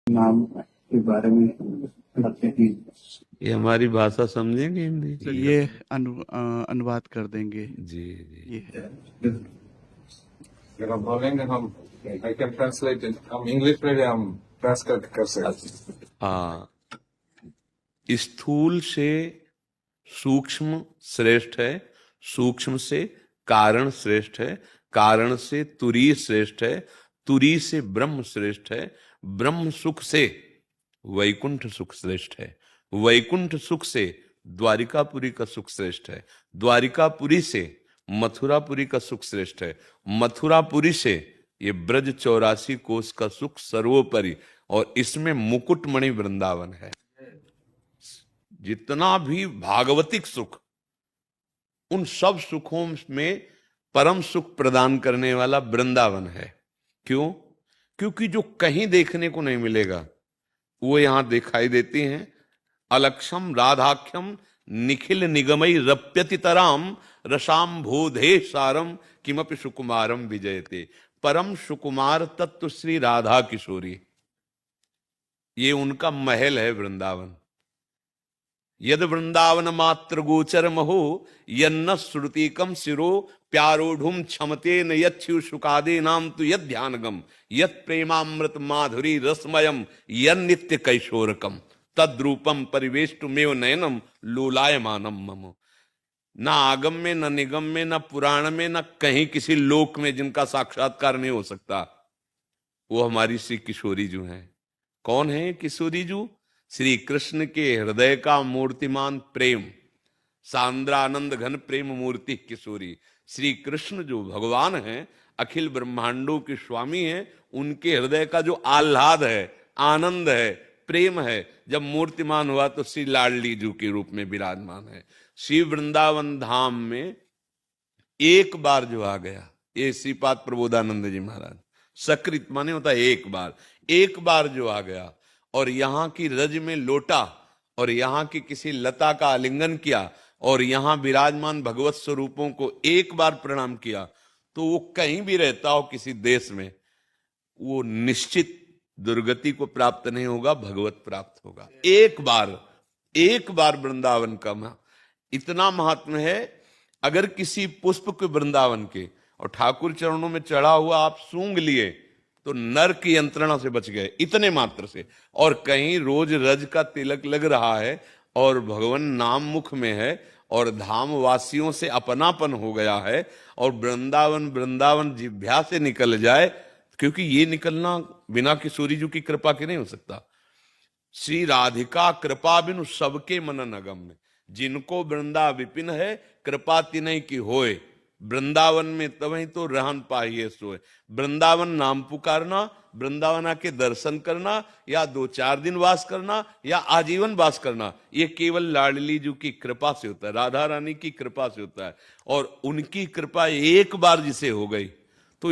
नाम के बारे में करते हैं। ये हमारी भाषा समझेंगे हिंदी? ये अनुवाद कर देंगे। जी जी। ये अगर आप बोलेंगे हम आई कैन ट्रांसलेट इट, हम इंग्लिश में भी हम ट्रांसलेट कर सकते हैं। हाँ, स्थूल से सूक्ष्म श्रेष्ठ है, सूक्ष्म से कारण श्रेष्ठ है, कारण से तुरीय श्रेष्ठ है, तुरीय से ब्रह्म श्रेष्ठ है, ब्रह्म सुख से वैकुंठ सुख श्रेष्ठ है, वैकुंठ सुख से द्वारिकापुरी का सुख श्रेष्ठ है, द्वारिकापुरी से मथुरापुरी का सुख श्रेष्ठ है, मथुरापुरी से ये ब्रज 84 कोस का सुख सर्वोपरि, और इसमें मुकुटमणि वृंदावन है। जितना भी भागवतिक सुख, उन सब सुखों में परम सुख प्रदान करने वाला वृंदावन है। क्यों? क्योंकि जो कहीं देखने को नहीं मिलेगा वो यहां दिखाई देती हैं। अलक्षम राधाख्यम निखिल निगमई रप्यतितराम रसाम भोधे सारम किमपि सुकुमारम विजयते। परम सुकुमार तत्व श्री राधा किशोरी, ये उनका महल है वृंदावन। यद वृंदावन मात्र गोचर महो यन्न श्रुतिकम शिरो प्यारोढ़ुम क्षमते न यच्छु सुकादे नाम तु यद ध्यानगम यद प्रेमामृत माधुरी रसमयम यन नित्य कैशोरकम तद्रूपम परिवेष्टुमेव नयनम लोलायमानम मम। ना आगम में, न निगम में, न पुराण में, न कहीं किसी लोक में जिनका साक्षात्कार नहीं हो सकता, वो हमारी श्री किशोरी जू हैं। कौन है किशोरी जू? श्री कृष्ण के हृदय का मूर्तिमान प्रेम, सांद्रानंद घन प्रेम मूर्ति किशोरी। श्री कृष्ण जो भगवान हैं, अखिल ब्रह्मांडों के स्वामी हैं, उनके हृदय का जो आह्लाद है, आनंद है, प्रेम है, जब मूर्तिमान हुआ तो श्री लाडली जू के रूप में विराजमान है। श्री वृंदावन धाम में एक बार जो आ गया, ये श्रीपाद प्रबोधानंद जी महाराज, सकृत माने होता है एक बार जो आ गया और यहाँ की रज में लोटा और यहाँ की किसी लता का आलिंगन किया और यहाँ विराजमान भगवत स्वरूपों को एक बार प्रणाम किया, तो वो कहीं भी रहता हो किसी देश में, वो निश्चित दुर्गति को प्राप्त नहीं होगा, भगवत प्राप्त होगा। एक बार वृंदावन का इतना महात्म है। अगर किसी पुष्प के वृंदावन के और ठाकुर चरणों में चढ़ा हुआ आप सूंघ लिए तो नर की यंत्रणा से बच गए, इतने मात्र से। और कहीं रोज रज का तिलक लग रहा है और भगवान नाम मुख में है और धाम वासियों से अपनापन हो गया है और वृंदावन जिह्वा से निकल जाए, क्योंकि ये निकलना बिना किशोरी जी की कृपा के नहीं हो सकता। श्री राधिका कृपा बिनु सबके मन नगम में, जिनको वृंदा विपिन है कृपा तिनय की होए, वृंदावन में तवहीं तो रहन पाइए सोए। वृंदावन नाम पुकारना, वृंदावन आके दर्शन करना, या 2-4 दिन वास करना या आजीवन वास करना, ये केवल लाडली जी की कृपा से होता है, राधा रानी की कृपा से होता है। और उनकी कृपा एक बार जिसे हो गई तो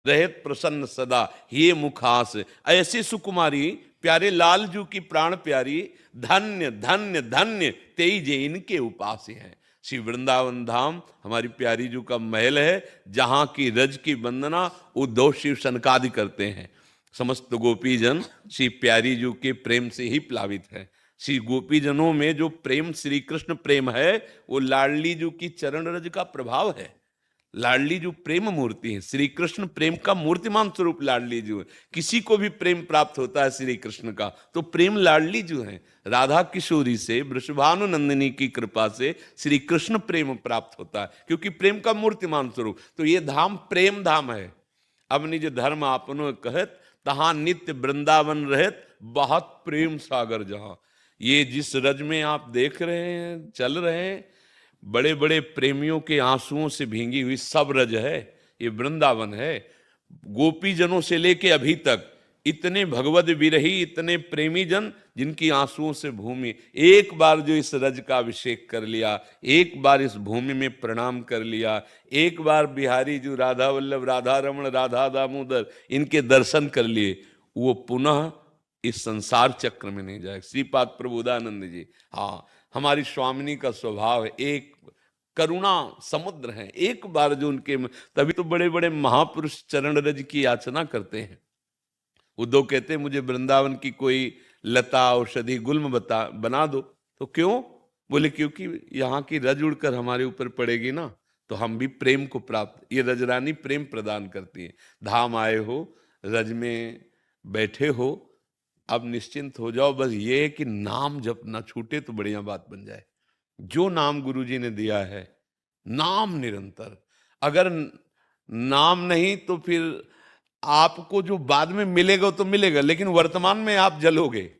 रहत प्रसन्न सदा ये मुखास। ऐसी सुकुमारी प्यारे लाल जू की प्राण प्यारी, धन्य धन्य धन्य तेजे इनके उपास हैं। श्री वृंदावन धाम हमारी प्यारी जू का महल है, जहां की रज की वंदना उद्धव शिव सनकादि करते हैं। समस्त गोपीजन श्री प्यारी जू के प्रेम से ही प्लावित है। श्री गोपीजनों में जो प्रेम श्री कृष्ण प्रेम है, वो लाडली जू की चरण रज का प्रभाव है। लाडली जो प्रेम मूर्ति है, श्री कृष्ण प्रेम का मूर्तिमान स्वरूप लाडली जो है। किसी को भी प्रेम प्राप्त होता है श्री कृष्ण का तो प्रेम लाडली जो है। राधा किशोरी से वृषभानु नंदिनी की कृपा से श्री कृष्ण प्रेम प्राप्त होता है, क्योंकि प्रेम का मूर्तिमान स्वरूप। तो ये धाम प्रेम धाम है। अब निज धर्म आपनो कहत तहां नित्य वृंदावन रहत, बहुत प्रेम सागर जहां। ये जिस रज में आप देख रहे हैं, चल रहे हैं, बड़े बड़े प्रेमियों के आंसुओं से भींगी हुई सब रज है, ये वृंदावन है। गोपी जनों से लेके अभी तक इतने भगवद विरही, इतने प्रेमी जन जिनकी आंसुओं से भूमि, एक बार जो इस रज का अभिषेक कर लिया, एक बार इस भूमि में प्रणाम कर लिया, एक बार बिहारी जो राधा वल्लभ, राधा रमण, राधा दामोदर इनके दर्शन कर लिए, वो पुनः इस संसार चक्र में नहीं जाए। श्रीपाद प्रबोधानंद जी, हाँ, हमारी स्वामिनी का स्वभाव है, एक करुणा समुद्र है। एक बार जो उनके, तभी तो बड़े बड़े महापुरुष चरण रज की याचना करते हैं। उद्धव कहते मुझे वृंदावन की कोई लता औषधि गुल्म बना दो। तो क्यों? बोले क्योंकि यहाँ की रज उड़कर हमारे ऊपर पड़ेगी ना, तो हम भी प्रेम को प्राप्त, ये रजरानी प्रेम प्रदान करती है। धाम आए हो, रज में बैठे हो, अब निश्चिंत हो जाओ। बस ये है कि नाम जब ना छूटे तो बढ़िया बात बन जाए। जो नाम गुरुजी ने दिया है, नाम निरंतर, अगर नाम नहीं तो फिर आपको जो बाद में मिलेगा तो मिलेगा, लेकिन वर्तमान में आप जलोगे।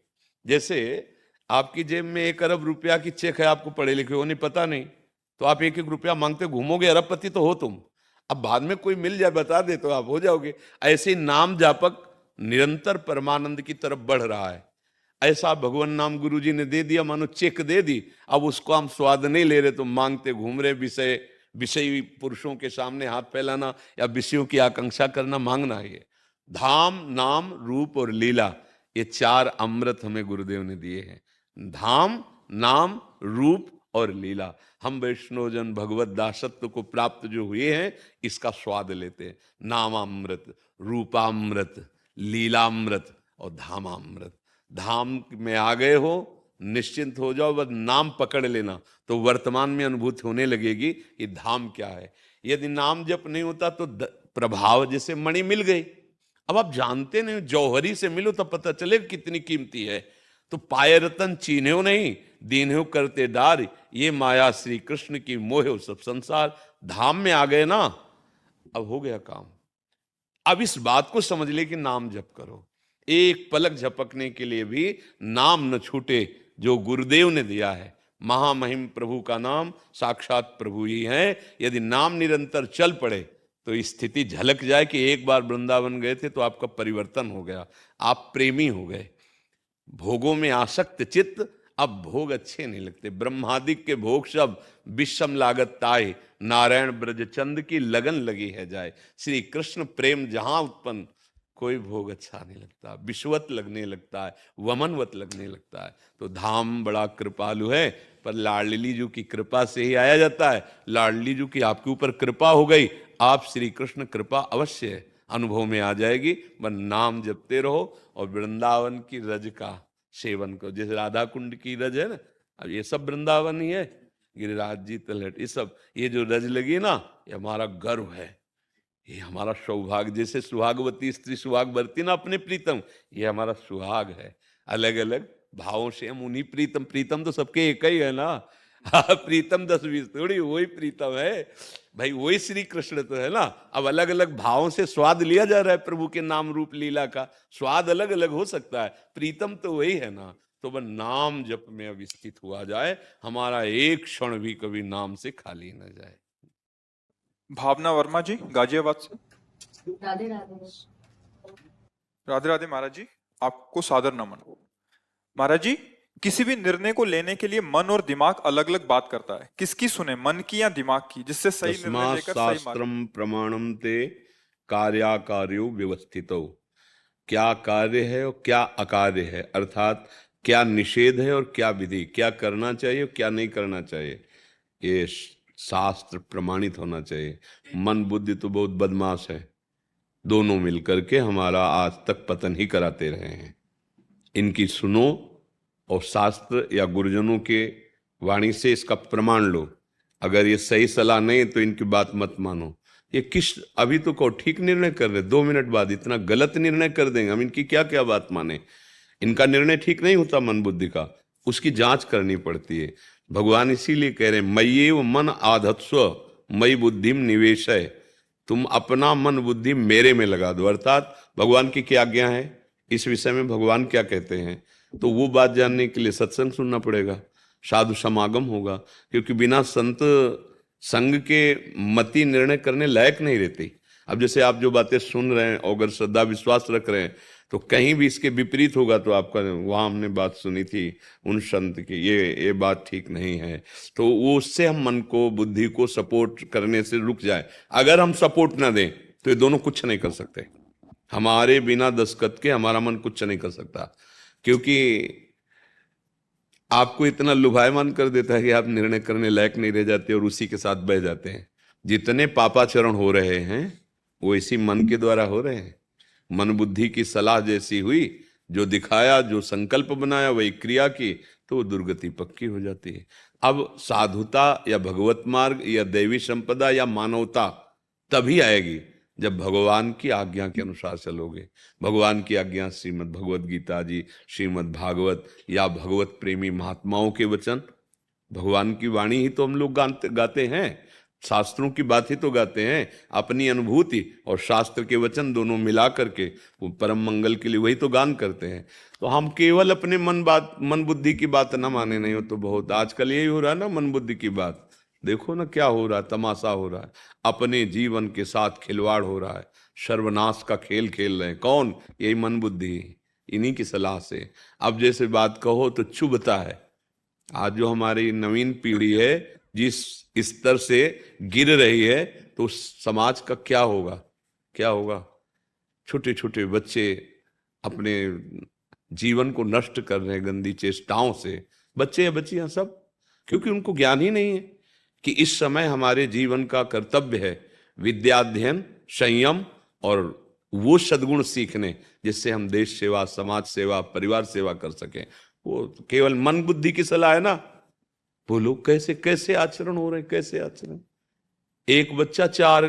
जैसे आपकी जेब में 1 अरब रुपया की चेक है, आपको पढ़े लिखे हो नहीं, पता नहीं, तो आप 1-1 रुपया मांगते घूमोगे, अरबपति तो हो तुम। अब बाद में कोई मिल जाए बता दे तो आप हो जाओगे। ऐसे ही नाम जापक निरंतर परमानंद की तरफ बढ़ रहा है। ऐसा भगवान नाम गुरुजी ने दे दिया, मानो चेक दे दी, अब उसको हम स्वाद नहीं ले रहे तो मांगते घूम रहे। विषयी पुरुषों के सामने हाथ फैलाना या विषयों की आकांक्षा करना, मांगना है। ये धाम, नाम, रूप और लीला, ये 4 अमृत हमें गुरुदेव ने दिए हैं। धाम, नाम, रूप और लीला। हम वैष्णवजन भगवत दासत्व को प्राप्त जो हुए हैं, इसका स्वाद लेते हैं। नामामृत, रूपामृत, लीलामृत और धामामृत। धाम में आ गए हो, निश्चिंत हो जाओ, बस नाम पकड़ लेना तो वर्तमान में अनुभूति होने लगेगी कि धाम क्या है। यदि नाम जप नहीं होता तो प्रभाव, जैसे मणि मिल गई, अब आप जानते नहीं, जौहरी से मिलो तो पता चले कितनी कीमती है। तो पाए रतन चीन्हो नहीं, दीन्हो करते डार, ये माया श्री कृष्ण की मोह सब संसार। धाम में आ गए ना, अब हो गया काम। अब इस बात को समझ ले कि नाम जप करो, एक पलक झपकने के लिए भी नाम न छूटे जो गुरुदेव ने दिया है। महामहिम प्रभु का नाम साक्षात प्रभु ही है। यदि नाम निरंतर चल पड़े तो स्थिति झलक जाए कि एक बार वृंदावन गए थे तो आपका परिवर्तन हो गया, आप प्रेमी हो गए। भोगों में आसक्त चित्त, अब भोग अच्छे नहीं लगते। ब्रह्मादिक के भोग सब विषम लागत ताए, नारायण ब्रज चंद की लगन लगी है जाए। श्री कृष्ण प्रेम जहां उत्पन्न, कोई भोग अच्छा नहीं लगता, विश्वत लगने लगता है, वमनवत लगने लगता है। तो धाम बड़ा कृपालु है, पर लाडली जी की कृपा से ही आया जाता है। लाडली जी की आपके ऊपर कृपा हो गई, आप श्री कृष्ण कृपा अवश्य अनुभव में आ जाएगी। बस नाम जपते रहो और वृंदावन की रज का सेवन करो। जैसे राधा कुंड की रज है ना, अब ये सब वृंदावन ही है, गिरिराज जी, तलहट, ये सब, ये जो रज लगी ना, ये हमारा गर्व है, ये हमारा सौभाग्य। जैसे सुहागवती स्त्री सुहाग बरती ना अपने प्रीतम, ये हमारा सुहाग है। अलग अलग भावों से हम उन्हीं प्रीतम, प्रीतम तो सबके एक ही है ना। प्रीतम 10-20 थोड़ी, वही प्रीतम है भाई, वही श्री कृष्ण तो है ना। अब अलग अलग भावों से स्वाद लिया जा रहा है प्रभु के नाम रूप लीला का, स्वाद अलग अलग हो सकता है, प्रीतम तो वही है ना। तो वह नाम जप में अब स्थित हुआ जाए, हमारा एक क्षण भी कभी नाम से खाली न जाए। भावना वर्मा जी, गाजियाबाद से। राधे राधे। राधे राधे महाराज जी, आपको सादर नमन। महाराज जी, किसी भी निर्णय को लेने के लिए मन और दिमाग अलग अलग बात करता है, किसकी सुने, मन की या दिमाग की, जिससे सही निर्णय लेकर सही शास्त्रम प्रमाणम ते कार्याकार्यो व्यवस्थितो। क्या कार्य है और क्या अकार्य है, अर्थात क्या निषेध है और क्या विधि, क्या करना चाहिए और क्या नहीं करना चाहिए, ये शास्त्र प्रमाणित होना चाहिए। मन बुद्धि तो बहुत बदमाश है, दोनों मिलकर के हमारा आज तक पतन ही कराते रहे हैं। इनकी सुनो और शास्त्र या गुरुजनों के वाणी से इसका प्रमाण लो। अगर ये सही सलाह नहीं तो इनकी बात मत मानो। ये किस, अभी तो को ठीक निर्णय कर रहे, 2 मिनट बाद इतना गलत निर्णय कर देंगे, हम इनकी क्या क्या बात माने। इनका निर्णय ठीक नहीं होता मन बुद्धि का, उसकी जांच करनी पड़ती है। भगवान इसीलिए कह रहे हैं मय्येव मन आधत्स्व मयि बुद्धिम निवेशय, तुम अपना मन बुद्धि मेरे में लगा दो। अर्थात भगवान की क्या आज्ञा है, इस विषय में भगवान क्या कहते हैं, तो वो बात जानने के लिए सत्संग सुनना पड़ेगा, साधु समागम होगा, क्योंकि बिना संत संग के मति निर्णय करने लायक नहीं रहती। अब जैसे आप जो बातें सुन रहे हैं और अगर श्रद्धा विश्वास रख रहे हैं तो कहीं भी इसके विपरीत होगा तो आपका, वहाँ हमने बात सुनी थी उन संत की, ये बात ठीक नहीं है, तो वो उससे हम मन को बुद्धि को सपोर्ट करने से रुक जाए। अगर हम सपोर्ट ना दें तो ये दोनों कुछ नहीं कर सकते। हमारे बिना दस्तखत के हमारा मन कुछ नहीं कर सकता, क्योंकि आपको इतना लुभायमान कर देता है कि आप निर्णय करने लायक नहीं रह जाते और उसी के साथ बह जाते हैं। जितने पापाचरण हो रहे हैं वो इसी मन के द्वारा हो रहे हैं। मन बुद्धि की सलाह जैसी हुई, जो दिखाया, जो संकल्प बनाया, वही क्रिया की, तो वो दुर्गति पक्की हो जाती है। अब साधुता या भगवत मार्ग या दैवी संपदा या मानवता तभी आएगी जब भगवान की आज्ञा के अनुसार चलोगे। भगवान की आज्ञा श्रीमद् भगवत गीता जी, श्रीमद् भागवत या भगवत प्रेमी महात्माओं के वचन, भगवान की वाणी ही तो हम लोग गाते हैं, शास्त्रों की बात ही तो गाते हैं। अपनी अनुभूति और शास्त्र के वचन दोनों मिला करके वो परम मंगल के लिए वही तो गान करते हैं। तो हम केवल अपने मन बुद्धि की बात ना माने, नहीं हो तो बहुत। आजकल यही हो रहा है ना, मन बुद्धि की बात। देखो ना क्या हो रहा है, तमाशा हो रहा है, अपने जीवन के साथ खिलवाड़ हो रहा है, सर्वनाश का खेल खेल रहे हैं। कौन? यही मन बुद्धि, इन्हीं की सलाह से। अब जैसे बात कहो तो चुभता है। आज जो हमारी नवीन पीढ़ी है जिस स्तर से गिर रही है, तो समाज का क्या होगा, क्या होगा? छोटे छोटे बच्चे अपने जीवन को नष्ट कर रहे हैं गंदी चेष्टाओं से, बच्चे या बच्चियां सब, क्योंकि उनको ज्ञान ही नहीं है कि इस समय हमारे जीवन का कर्तव्य है विद्याध्ययन, संयम और वो सद्गुण सीखने जिससे हम देश सेवा, समाज सेवा, परिवार सेवा कर सकें। वो केवल मन बुद्धि की सलाह है ना। वो लोग कैसे कैसे आचरण हो रहे हैं, कैसे आचरण। एक बच्चा 4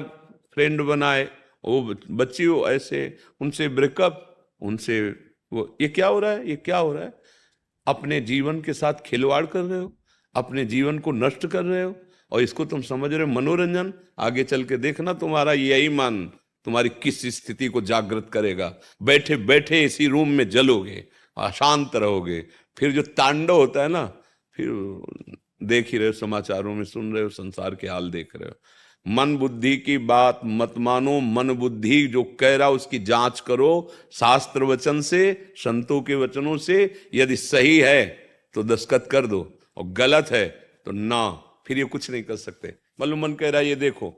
फ्रेंड बनाए, वो बच्ची हो ऐसे, उनसे ब्रेकअप, उनसे वो, ये क्या हो रहा है, ये क्या हो रहा है? अपने जीवन के साथ खिलवाड़ कर रहे हो, अपने जीवन को नष्ट कर रहे हो, और इसको तुम समझ रहे हो मनोरंजन। आगे चल के देखना तुम्हारा यही मन तुम्हारी किस स्थिति को जागृत करेगा। बैठे बैठे इसी रूम में जलोगे, अशांत रहोगे। फिर जो तांडव होता है ना, फिर देख ही रहे हो, समाचारों में सुन रहे हो, संसार के हाल देख रहे हो। मन बुद्धि की बात मत मानो। मन बुद्धि जो कह रहा उसकी जांच करो शास्त्र वचन से, संतों के वचनों से। यदि सही है तो दस्तखत कर दो, और गलत है तो ना, फिर ये कुछ नहीं कर सकते। मतलब मन कह रहा है ये देखो,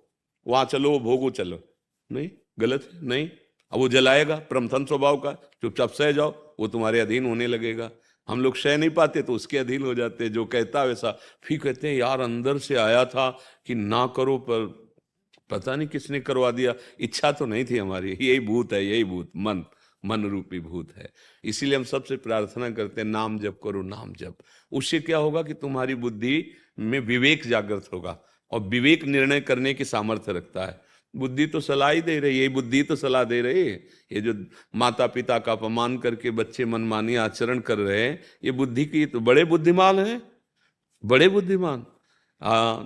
वहां चलो, भोगो, चलो, नहीं, गलत है, नहीं। अब वो जलाएगा, प्रमथन स्वभाव का, चुपचाप सह जाओ, वो तुम्हारे अधीन होने लगेगा। हम लोग सह नहीं पाते तो उसके अधीन हो जाते हैं, जो कहता है वैसा। फिर कहते हैं यार अंदर से आया था कि ना करो, पर पता नहीं किसने करवा दिया, इच्छा तो नहीं थी हमारी। यही भूत है, यही भूत, मन रूपी भूत है। इसीलिए हम सबसे प्रार्थना करते हैं नाम जप करो, नाम जप। उससे क्या होगा कि तुम्हारी बुद्धि में विवेक जागृत होगा, और विवेक निर्णय करने की सामर्थ्य रखता है। बुद्धि तो सलाह ही दे रही है, बुद्धि तो सलाह दे रही है। ये जो माता पिता का अपमान करके बच्चे मनमानी आचरण कर रहे हैं, ये बुद्धि की, तो बड़े बुद्धिमान हैं, बड़े बुद्धिमान।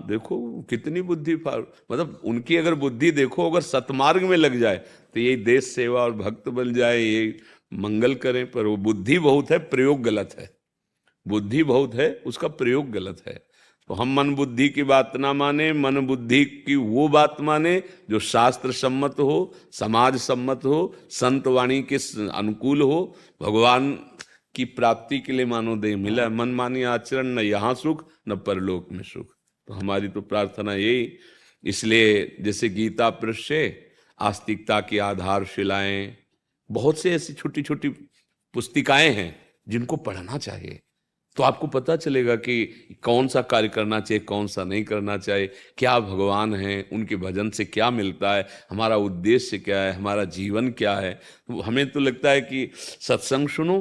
देखो कितनी बुद्धि, मतलब उनकी अगर बुद्धि देखो, अगर सतमार्ग में लग जाए तो यही देश सेवा और भक्त बन जाए, ये मंगल करें। पर वो बुद्धि बहुत है, प्रयोग गलत है। बुद्धि बहुत है, उसका प्रयोग गलत है। तो हम मन बुद्धि की बात ना माने, मन बुद्धि की वो बात माने जो शास्त्र सम्मत हो, समाज सम्मत हो, संत वाणी के अनुकूल हो, भगवान की प्राप्ति के लिए मानो दे मिला। मन मानी आचरण, न यहाँ सुख न परलोक में सुख। तो हमारी तो प्रार्थना यही। इसलिए जैसे गीता पृष्ठ से आस्तिकता की आधारशिलाएं, बहुत से ऐसी छोटी छोटी पुस्तिकाएं हैं जिनको पढ़ना चाहिए, तो आपको पता चलेगा कि कौन सा कार्य करना चाहिए, कौन सा नहीं करना चाहिए, क्या भगवान हैं, उनके भजन से क्या मिलता है, हमारा उद्देश्य क्या है, हमारा जीवन क्या है। तो हमें तो लगता है कि सत्संग सुनो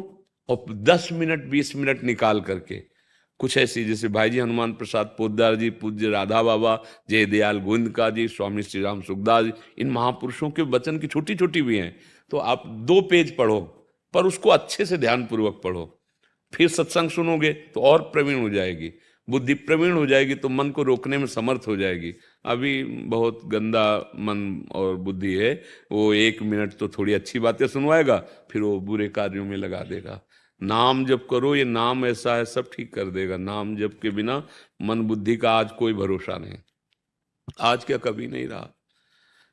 और 10 मिनट 20 मिनट निकाल करके कुछ ऐसी, जैसे भाई जी हनुमान प्रसाद पोद्दार जी, पूज्य राधा बाबा, जय दयाल गोविंदका जी, स्वामी श्री राम सुखदास जी, इन महापुरुषों के वचन की छोटी छोटी भी हैं, तो आप 2 पेज पढ़ो, पर उसको अच्छे से ध्यानपूर्वक पढ़ो। फिर सत्संग सुनोगे तो और प्रवीण हो जाएगी, बुद्धि प्रवीण हो जाएगी, तो मन को रोकने में समर्थ हो जाएगी। अभी बहुत गंदा मन और बुद्धि है, वो 1 मिनट तो थोड़ी अच्छी बातें सुनवाएगा, फिर वो बुरे कार्यों में लगा देगा। नाम जप करो, ये नाम ऐसा है सब ठीक कर देगा। नाम जप के बिना मन बुद्धि का आज कोई भरोसा नहीं, आज क्या कभी नहीं रहा।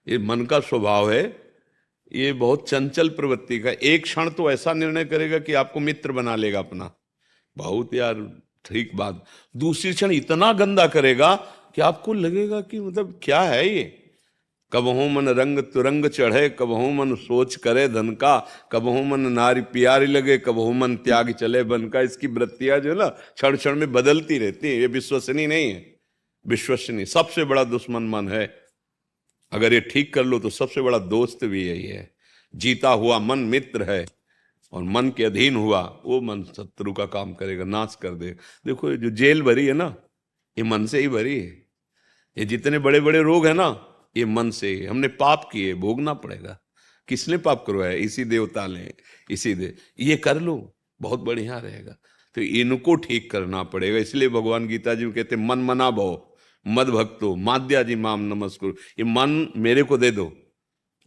ये मन का स्वभाव है, ये बहुत चंचल प्रवृत्ति का। एक क्षण तो ऐसा निर्णय करेगा कि आपको मित्र बना लेगा अपना, बहुत यार ठीक बात। दूसरी क्षण इतना गंदा करेगा कि आपको लगेगा कि मतलब क्या है ये। कबहू मन रंग तुरंग चढ़े, कबहू मन सोच करे धन का, कबहू मन नारी प्यारी लगे, कबहू मन त्याग चले बन का। इसकी वृत्तियां जो है ना क्षण क्षण में बदलती रहती है। ये विश्वसनीय नहीं है, विश्वसनीय सबसे बड़ा दुश्मन मन है। अगर ये ठीक कर लो तो सबसे बड़ा दोस्त भी यही है। जीता हुआ मन मित्र है और मन के अधीन हुआ वो मन शत्रु का काम करेगा, नाश कर देगा। देखो ये जो जेल भरी है ना, ये मन से ही भरी है। ये जितने बड़े बड़े रोग है ना, ये मन से ही। हमने पाप किए, भोगना पड़ेगा। किसने पाप करवाया? इसी देवता ने, इसी दे ये कर लो, बहुत बढ़िया रहेगा। तो इनको ठीक करना पड़ेगा। इसलिए भगवान गीता जी कहते मन मना भव मद भक्तो माद्या जी माम नमस्कुरु। ये मन मेरे को दे दो,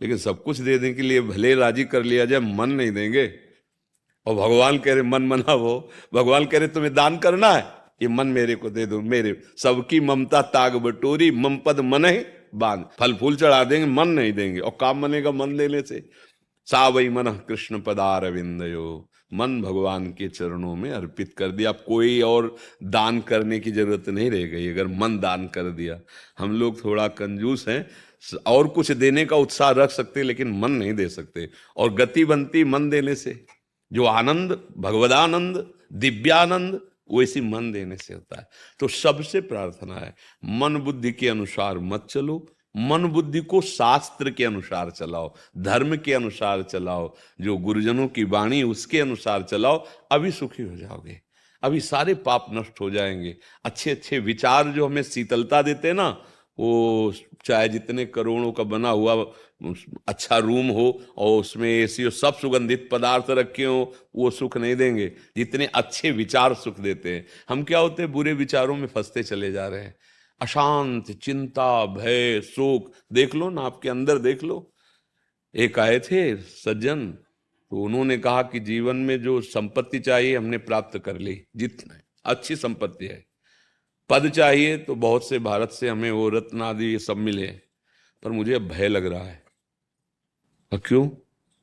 लेकिन सब कुछ देने के लिए भले राजी कर लिया जाए, मन नहीं देंगे। और भगवान कह रहे मन मना वो, भगवान कह रहे तुम्हें दान करना है, ये मन मेरे को दे दो। मेरे सबकी ममता ताग बटोरी मम पद मन है बांध। फल फूल चढ़ा देंगे, मन नहीं देंगे। और काम बनेगा मन देने से। सा वही मन कृष्ण पदारविंदयो, मन भगवान के चरणों में अर्पित कर दिया। अब कोई और दान करने की जरूरत नहीं रह गई अगर मन दान कर दिया। हम लोग थोड़ा कंजूस हैं, और कुछ देने का उत्साह रख सकते लेकिन मन नहीं दे सकते। और गति बनती मन देने से। जो आनंद भगवदानंद दिव्यानंद वो इसी मन देने से होता है। तो सबसे प्रार्थना है मन बुद्धि के अनुसार मत चलो, मन बुद्धि को शास्त्र के अनुसार चलाओ, धर्म के अनुसार चलाओ, जो गुरुजनों की वाणी उसके अनुसार चलाओ। अभी सुखी हो जाओगे, अभी सारे पाप नष्ट हो जाएंगे। अच्छे अच्छे विचार जो हमें शीतलता देते हैं ना, वो चाहे जितने करोड़ों का बना हुआ अच्छा रूम हो और उसमें एसी हो, सब सुगंधित पदार्थ रखे हो, वो सुख नहीं देंगे। जितने अच्छे विचार सुख देते हैं। हम क्या होते हैं, बुरे विचारों में फंसते चले जा रहे हैं। अशांत चिंता भय शोक देख लो ना, आपके अंदर देख लो। एक आए थे सज्जन, तो उन्होंने कहा कि जीवन में जो संपत्ति चाहिए हमने प्राप्त कर ली, जितने अच्छी संपत्ति है। पद चाहिए तो बहुत से भारत से हमें वो रत्न आदि ये सब मिले, पर मुझे अब भय लग रहा है। और क्यों?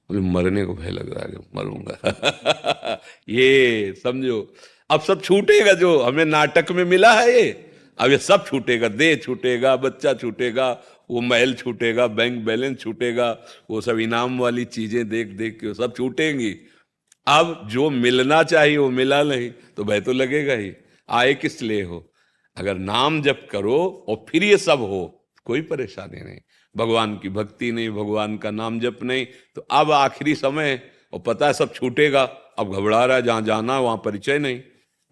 मुझे मरने को भय लग रहा है, मरूंगा। ये समझो, अब सब छूटेगा जो हमें नाटक में मिला है ये। अब ये सब छूटेगा, देह छूटेगा, बच्चा छूटेगा, वो महल छूटेगा, बैंक बैलेंस छूटेगा, वो सब इनाम वाली चीजें देख देख के सब छूटेंगी। अब जो मिलना चाहिए वो मिला नहीं तो भय तो लगेगा ही। आए किस लिए हो? अगर नाम जप करो और फिर ये सब हो, कोई परेशानी नहीं। भगवान की भक्ति नहीं, भगवान का नाम जप नहीं, तो अब आखिरी समय और पता है सब छूटेगा। अब घबरा रहा है, जहां जाना है वहां परिचय नहीं,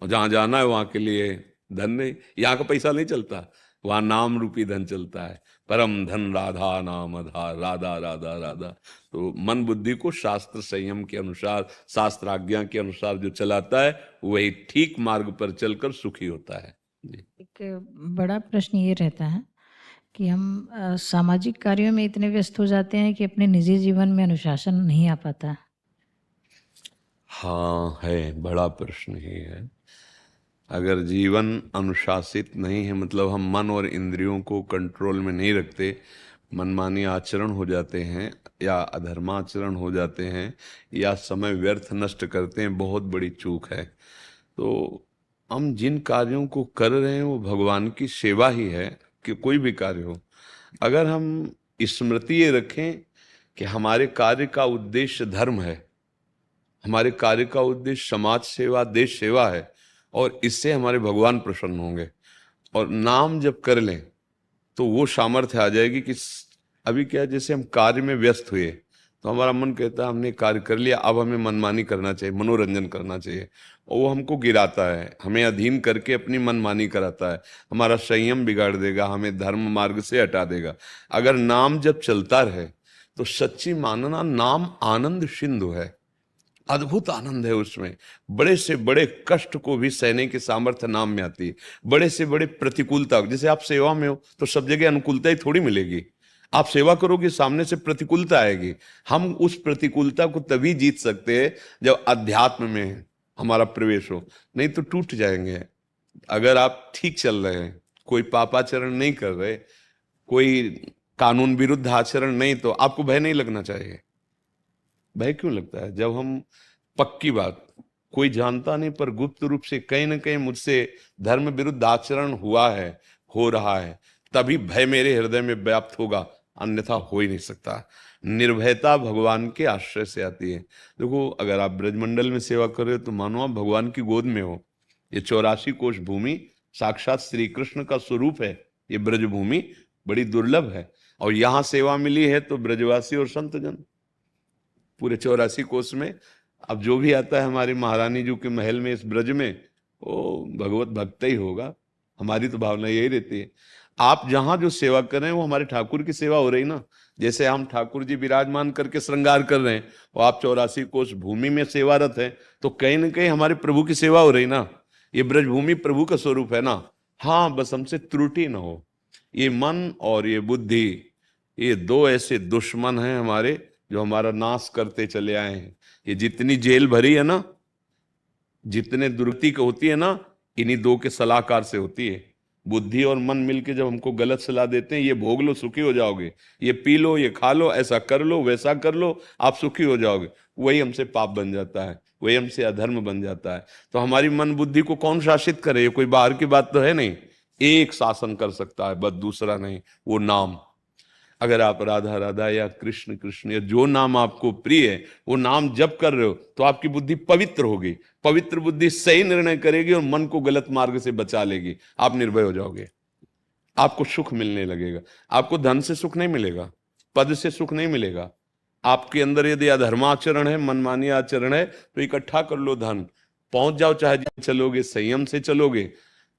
और जहां जाना है वहां के लिए धन नहीं। यहाँ का पैसा नहीं चलता, वहां नाम रूपी धन चलता है। परम धन राधा नाम आधार, राधा राधा राधा। तो मन बुद्धि को शास्त्र संयम के अनुसार, शास्त्र आज्ञा के अनुसार जो चलाता है वही ठीक मार्ग पर चलकर सुखी होता है। एक बड़ा प्रश्न ये रहता है कि हम सामाजिक कार्यों में इतने व्यस्त हो जाते हैं कि अपने निजी जीवन में अनुशासन नहीं आ पाता। हाँ, है, बड़ा प्रश्न ही है। अगर जीवन अनुशासित नहीं है, मतलब हम मन और इंद्रियों को कंट्रोल में नहीं रखते, मनमानी आचरण हो जाते हैं या अधर्माचरण हो जाते हैं या समय व्यर्थ नष्ट करते हैं, बहुत बड़ी चूक है। तो हम जिन कार्यों को कर रहे हैं वो भगवान की सेवा ही है, कि कोई भी कार्य हो। अगर हम स्मृति ये रखें कि हमारे कार्य का उद्देश्य धर्म है, हमारे कार्य का उद्देश्य समाज सेवा, देश सेवा है, और इससे हमारे भगवान प्रसन्न होंगे, और नाम जब कर लें तो वो सामर्थ्य आ जाएगी कि अभी क्या, जैसे हम कार्य में व्यस्त हुए तो हमारा मन कहता है हमने कार्य कर लिया, अब हमें मनमानी करना चाहिए, मनोरंजन करना चाहिए, और वो हमको गिराता है, हमें अधीन करके अपनी मनमानी कराता है, हमारा संयम बिगाड़ देगा, हमें धर्म मार्ग से हटा देगा। अगर नाम जब चलता रहे तो सच्ची मानना नाम आनंद सिंधु है, अद्भुत आनंद है उसमें। बड़े से बड़े कष्ट को भी सहने की सामर्थ्य नाम में आती है। बड़े से बड़े प्रतिकूलता, जैसे आप सेवा में हो तो सब जगह अनुकूलता ही थोड़ी मिलेगी। आप सेवा करोगे, सामने से प्रतिकूलता आएगी। हम उस प्रतिकूलता को तभी जीत सकते हैं जब अध्यात्म में हमारा प्रवेश हो, नहीं तो टूट जाएंगे। अगर आप ठीक चल रहे हैं, कोई पापाचरण नहीं कर रहे, कोई कानून विरुद्ध आचरण नहीं, तो आपको भय नहीं लगना चाहिए। भय क्यों लगता है? जब हम पक्की बात, कोई जानता नहीं पर गुप्त रूप से कहीं ना कहीं मुझसे धर्म विरुद्ध आचरण हुआ है, हो रहा है, तभी भय मेरे हृदय में व्याप्त होगा, अन्यथा हो ही नहीं सकता। निर्भयता भगवान के आश्रय से आती है। देखो, अगर आप ब्रजमंडल में सेवा कर रहे हो तो मानो आप भगवान की गोद में हो। ये 84 कोश भूमि साक्षात श्री कृष्ण का स्वरूप है। ये ब्रज भूमि बड़ी दुर्लभ है, और यहाँ सेवा मिली है तो ब्रजवासी और संतजन। पूरे 84 कोष में। अब जो भी आता है हमारी महारानी जी के महल में, इस ब्रज में, वो भगवत भक्त ही होगा। हमारी तो भावना यही रहती है। आप जहां जो सेवा कर रहे हैं वो हमारे ठाकुर की सेवा हो रही ना। जैसे हम ठाकुर जी विराजमान करके श्रृंगार कर रहे हैं और आप 84 कोष भूमि में सेवारत हैं, तो कहीं ना कहीं हमारे प्रभु की सेवा हो रही ना। ये ब्रजभूमि प्रभु का स्वरूप है ना। हाँ, बस हमसे त्रुटि ना हो। ये मन और ये बुद्धि, ये दो ऐसे दुश्मन हैं हमारे, जो हमारा नाश करते चले आए हैं। ये जितनी जेल भरी है ना, जितने दुर्गति की होती है ना, इन्हीं दो के सलाहकार से होती है। बुद्धि और मन मिलके जब हमको गलत सलाह देते हैं, ये भोग लो सुखी हो जाओगे, ये पी लो, ये खा लो, ऐसा कर लो, वैसा कर लो, आप सुखी हो जाओगे, वही हमसे पाप बन जाता है, वही हमसे अधर्म बन जाता है। तो हमारी मन बुद्धि को कौन शासित करे? ये कोई बाहर की बात तो है नहीं। एक शासन कर सकता है, बस, दूसरा नहीं, वो नाम। अगर आप राधा राधा या कृष्ण कृष्ण या जो नाम आपको प्रिय है वो नाम जप कर रहे हो, तो आपकी बुद्धि पवित्र होगी। पवित्र बुद्धि सही निर्णय करेगी और मन को गलत मार्ग से बचा लेगी। आप निर्भय हो जाओगे, आपको सुख मिलने लगेगा। आपको धन से सुख नहीं मिलेगा, पद से सुख नहीं मिलेगा। आपके अंदर यदि अधर्माचरण है, मनमानी आचरण है, तो इकट्ठा कर लो धन, पहुंच जाओ। चाहे चलोगे, संयम से चलोगे,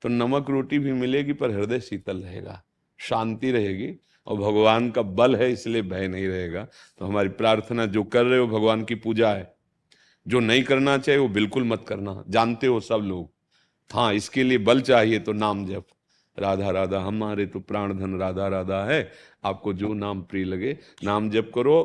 तो नमक रोटी भी मिलेगी, पर हृदय शीतल रहेगा, शांति रहेगी, और भगवान का बल है, इसलिए भय नहीं रहेगा। तो हमारी प्रार्थना, जो कर रहे हो भगवान की पूजा है, जो नहीं करना चाहिए वो बिल्कुल मत करना, जानते हो सब लोग। हाँ, इसके लिए बल चाहिए तो नाम जप, राधा राधा, हमारे तो प्राण धन राधा राधा है। आपको जो नाम प्रिय लगे नाम जप करो।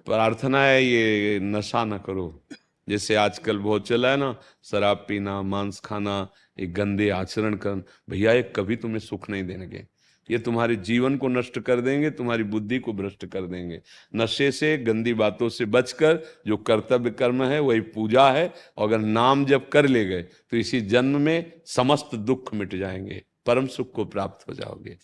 प्रार्थना है, ये नशा ना करो। जैसे आजकल बहुत चला है ना, शराब पीना, मांस खाना, एक गंदे आचरण करना, भैया ये कभी तुम्हें सुख नहीं देंगे। ये तुम्हारे जीवन को नष्ट कर देंगे, तुम्हारी बुद्धि को भ्रष्ट कर देंगे। नशे से, गंदी बातों से बचकर जो कर्तव्य कर्म है वही पूजा है। और अगर नाम जब कर ले गए तो इसी जन्म में समस्त दुख मिट जाएंगे, परम सुख को प्राप्त हो जाओगे।